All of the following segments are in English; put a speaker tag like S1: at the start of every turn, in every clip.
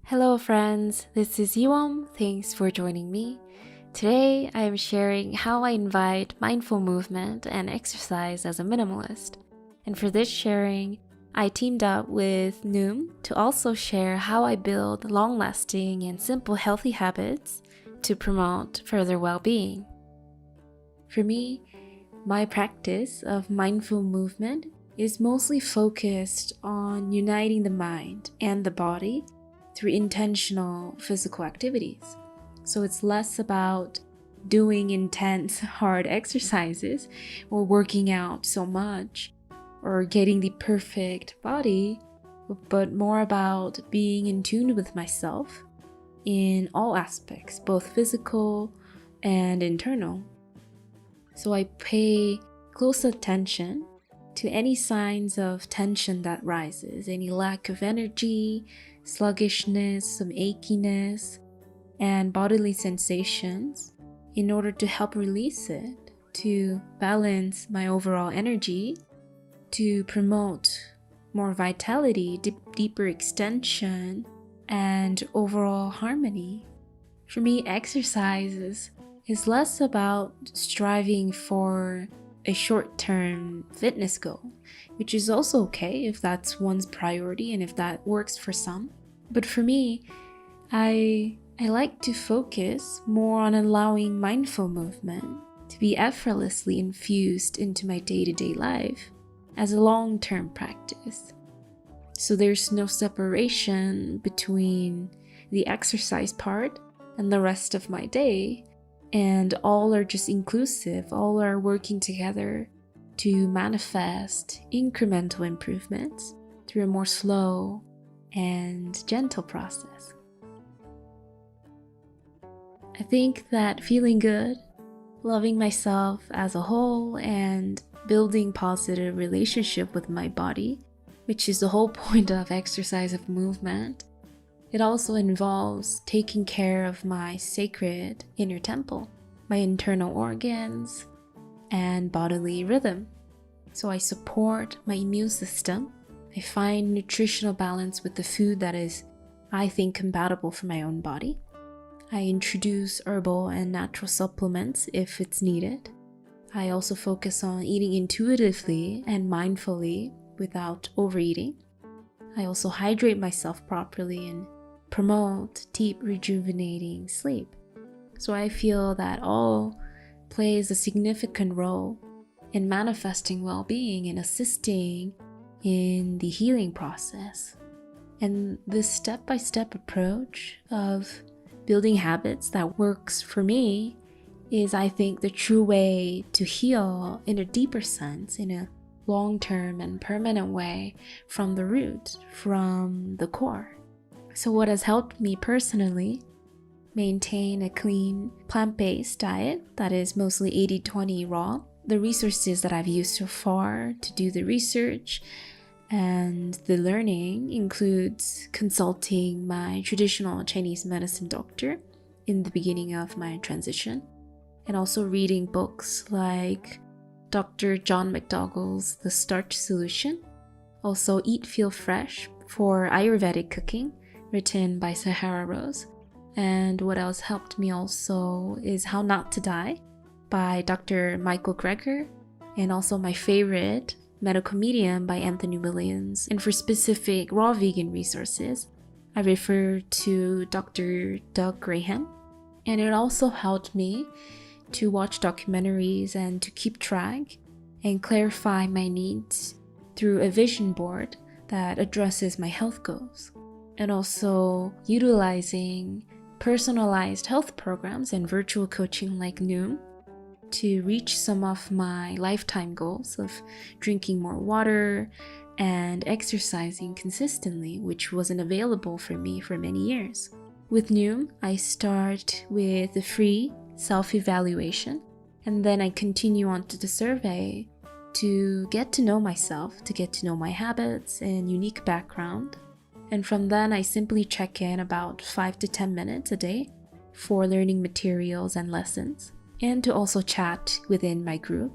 S1: Hello friends, this is Yuom. Thanks for joining me. Today I am sharing how I invite mindful movement and exercise as a minimalist. And for this sharing, I teamed up with Noom to also share how I build long-lasting and simple healthy habits to promote further well-being. For me, my practice of mindful movement is mostly focused on uniting the mind and the body through intentional physical activities. So it's less about doing intense, hard exercises or working out so much or getting the perfect body, but more about being in tune with myself in all aspects, both physical and internal. So I pay close attention to any signs of tension that rises, any lack of energy, sluggishness, some achiness, and bodily sensations in order to help release it, to balance my overall energy, to promote more vitality, deeper extension, and overall harmony. For me, exercises is less about striving for a short-term fitness goal, which is also okay if that's one's priority and if that works for some. But for me, I like to focus more on allowing mindful movement to be effortlessly infused into my day-to-day life as a long-term practice. So there's no separation between the exercise part and the rest of my day, and all are just inclusive, all are working together to manifest incremental improvements through a more slow and gentle process. I think that feeling good, loving myself as a whole, and building positive relationship with my body, which is the whole point of exercise of movement, it also involves taking care of my sacred inner temple, my internal organs, and bodily rhythm. So I support my immune system. I find nutritional balance with the food that is, I think, compatible for my own body. I introduce herbal and natural supplements if it's needed. I also focus on eating intuitively and mindfully without overeating. I also hydrate myself properly and promote deep rejuvenating sleep. So I feel that all plays a significant role in manifesting well-being and assisting in the healing process. And this step-by-step approach of building habits that works for me is, I think, the true way to heal in a deeper sense, in a long-term and permanent way from the root, from the core. So what has helped me personally maintain a clean, plant-based diet that is mostly 80-20 raw. The resources that I've used so far to do the research and the learning includes consulting my traditional Chinese medicine doctor in the beginning of my transition, and also reading books like Dr. John McDougall's The Starch Solution, also Eat Feel Fresh for Ayurvedic cooking, written by Sahara Rose. And what else helped me also is How Not to Die by Dr. Michael Greger, and also my favorite, Medical Medium by Anthony Williams. And for specific raw vegan resources, I refer to Dr. Doug Graham. And it also helped me to watch documentaries and to keep track and clarify my needs through a vision board that addresses my health goals. And also utilizing personalized health programs and virtual coaching like Noom to reach some of my lifetime goals of drinking more water and exercising consistently, which wasn't available for me for many years. With Noom, I start with a free self-evaluation, and then I continue on to the survey to get to know myself, to get to know my habits and unique background. And from then, I simply check in about 5 to 10 minutes a day for learning materials and lessons, and to also chat within my group.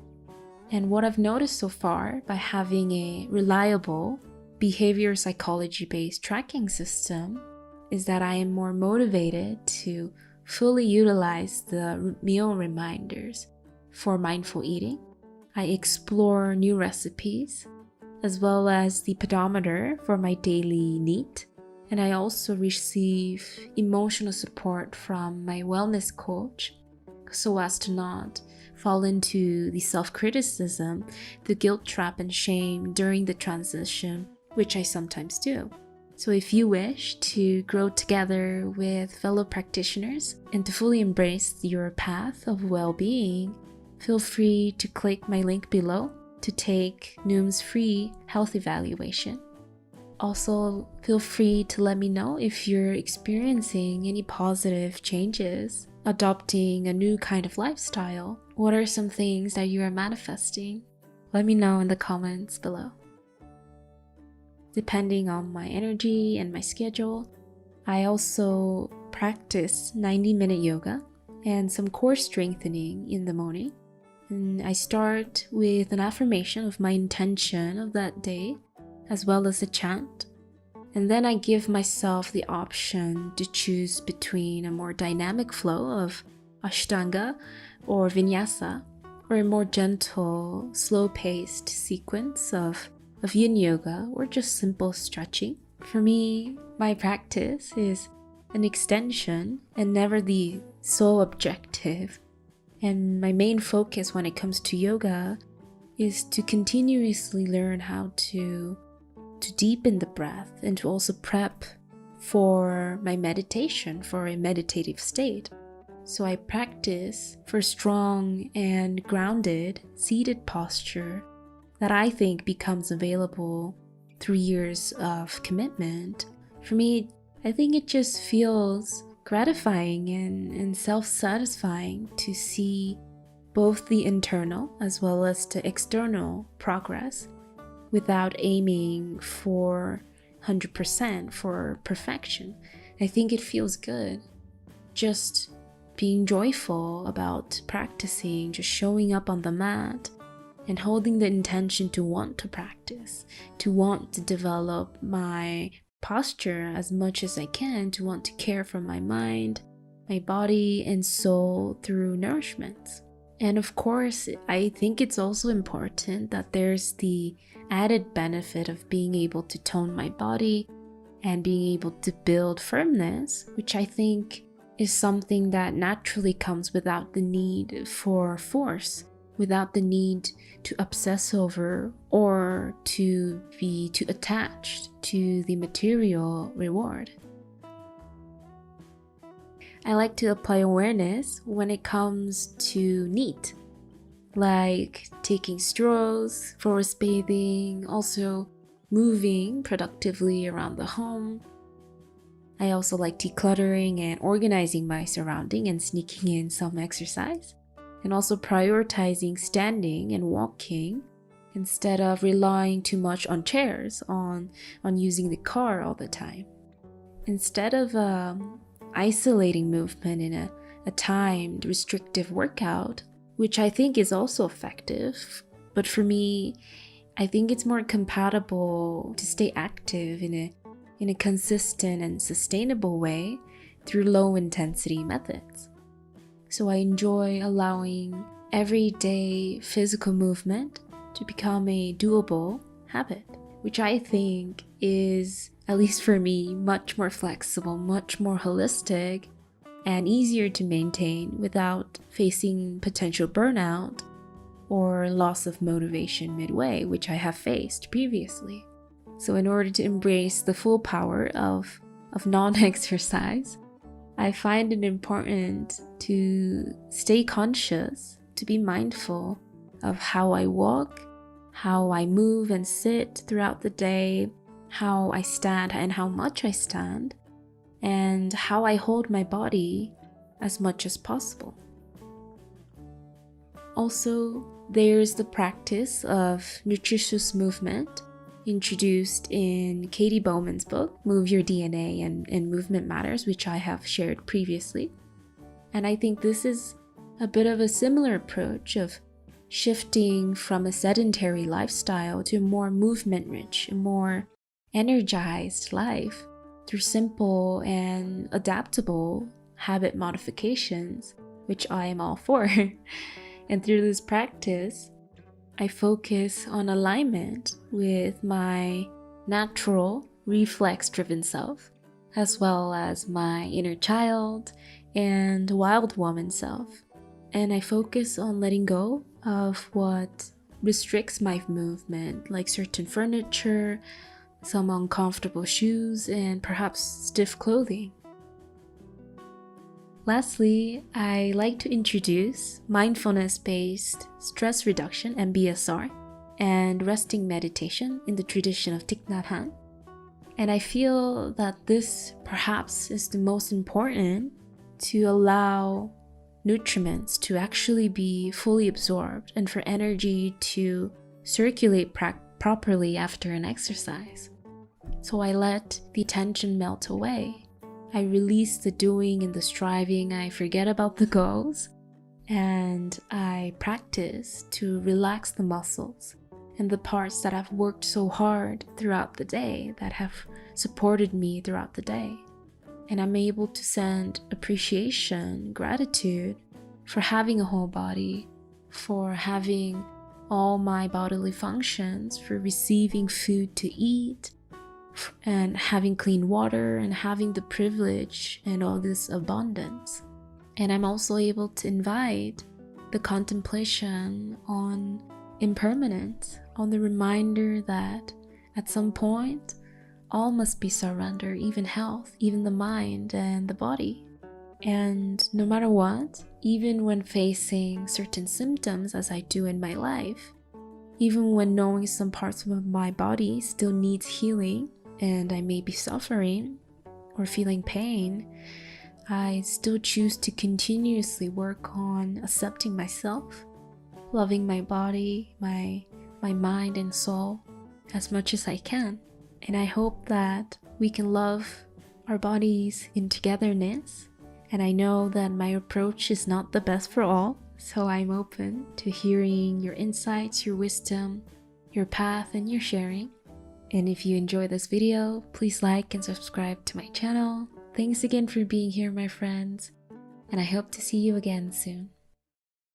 S1: And what I've noticed so far by having a reliable behavior psychology-based tracking system is that I am more motivated to fully utilize the meal reminders for mindful eating. I explore new recipes, as well as the pedometer for my daily NEAT. And I also receive emotional support from my wellness coach so as to not fall into the self-criticism, the guilt trap and shame during the transition, which I sometimes do. So if you wish to grow together with fellow practitioners and to fully embrace your path of well-being, feel free to click my link below to take Noom's free health evaluation. Also, feel free to let me know if you're experiencing any positive changes, adopting a new kind of lifestyle. What are some things that you are manifesting? Let me know in the comments below. Depending on my energy and my schedule, I also practice 90-minute yoga and some core strengthening in the morning. And I start with an affirmation of my intention of that day, as well as a chant. And then I give myself the option to choose between a more dynamic flow of Ashtanga or Vinyasa, or a more gentle, slow-paced sequence of Yin Yoga, or just simple stretching. For me, my practice is an extension and never the sole objective. And my main focus when it comes to yoga is to continuously learn how to deepen the breath and to also prep for my meditation, for a meditative state. So I practice for strong and grounded seated posture that I think becomes available through years of commitment. For me, I think it just feels gratifying and self-satisfying to see both the internal as well as the external progress without aiming for 100% for perfection. I think it feels good just being joyful about practicing, just showing up on the mat and holding the intention to want to practice, to want to develop my posture as much as I can, to want to care for my mind, my body, and soul through nourishment. And of course, I think it's also important that there's the added benefit of being able to tone my body and being able to build firmness, which I think is something that naturally comes without the need for force, without the need to obsess over or to be too attached to the material reward. I like to apply awareness when it comes to NEAT, like taking strolls, forest bathing, also moving productively around the home. I also like decluttering and organizing my surrounding and sneaking in some exercise, and also prioritizing standing and walking instead of relying too much on chairs, on using the car all the time. Instead of isolating movement in a timed, restrictive workout, which I think is also effective, but for me, I think it's more compatible to stay active in a consistent and sustainable way through low-intensity methods. So I enjoy allowing everyday physical movement to become a doable habit, which I think is, at least for me, much more flexible, much more holistic, and easier to maintain without facing potential burnout or loss of motivation midway, which I have faced previously. So in order to embrace the full power of non-exercise, I find it important to stay conscious, to be mindful of how I walk, how I move and sit throughout the day, how I stand and how much I stand, and how I hold my body as much as possible. Also, there's the practice of nutritious movement introduced in Katie Bowman's book, Move Your DNA and Movement Matters, which I have shared previously. And I think this is a bit of a similar approach of shifting from a sedentary lifestyle to a more movement-rich, a more energized life through simple and adaptable habit modifications, which I am all for. And through this practice, I focus on alignment with my natural, reflex-driven self, as well as my inner child and wild woman self. And I focus on letting go of what restricts my movement, like certain furniture, some uncomfortable shoes, and perhaps stiff clothing. Lastly, I like to introduce mindfulness-based stress reduction, MBSR, and resting meditation in the tradition of Thich Nhat Hanh. And I feel that this perhaps is the most important to allow nutriments to actually be fully absorbed and for energy to circulate properly after an exercise. So I let the tension melt away. I release the doing and the striving. I forget about the goals, and I practice to relax the muscles and the parts that have worked so hard throughout the day, that have supported me throughout the day. And I'm able to send appreciation, gratitude for having a whole body, for having all my bodily functions, for receiving food to eat, and having clean water, and having the privilege and all this abundance. And I'm also able to invite the contemplation on impermanence, on the reminder that at some point all must be surrendered, even health, even the mind and the body. And no matter what, even when facing certain symptoms as I do in my life, even when knowing some parts of my body still needs healing and I may be suffering or feeling pain, I still choose to continuously work on accepting myself, loving my body, my mind and soul as much as I can. And I hope that we can love our bodies in togetherness. And I know that my approach is not the best for all, so I'm open to hearing your insights, your wisdom, your path, and your sharing. And if you enjoy this video, please like and subscribe to my channel. Thanks again for being here, my friends, and I hope to see you again soon.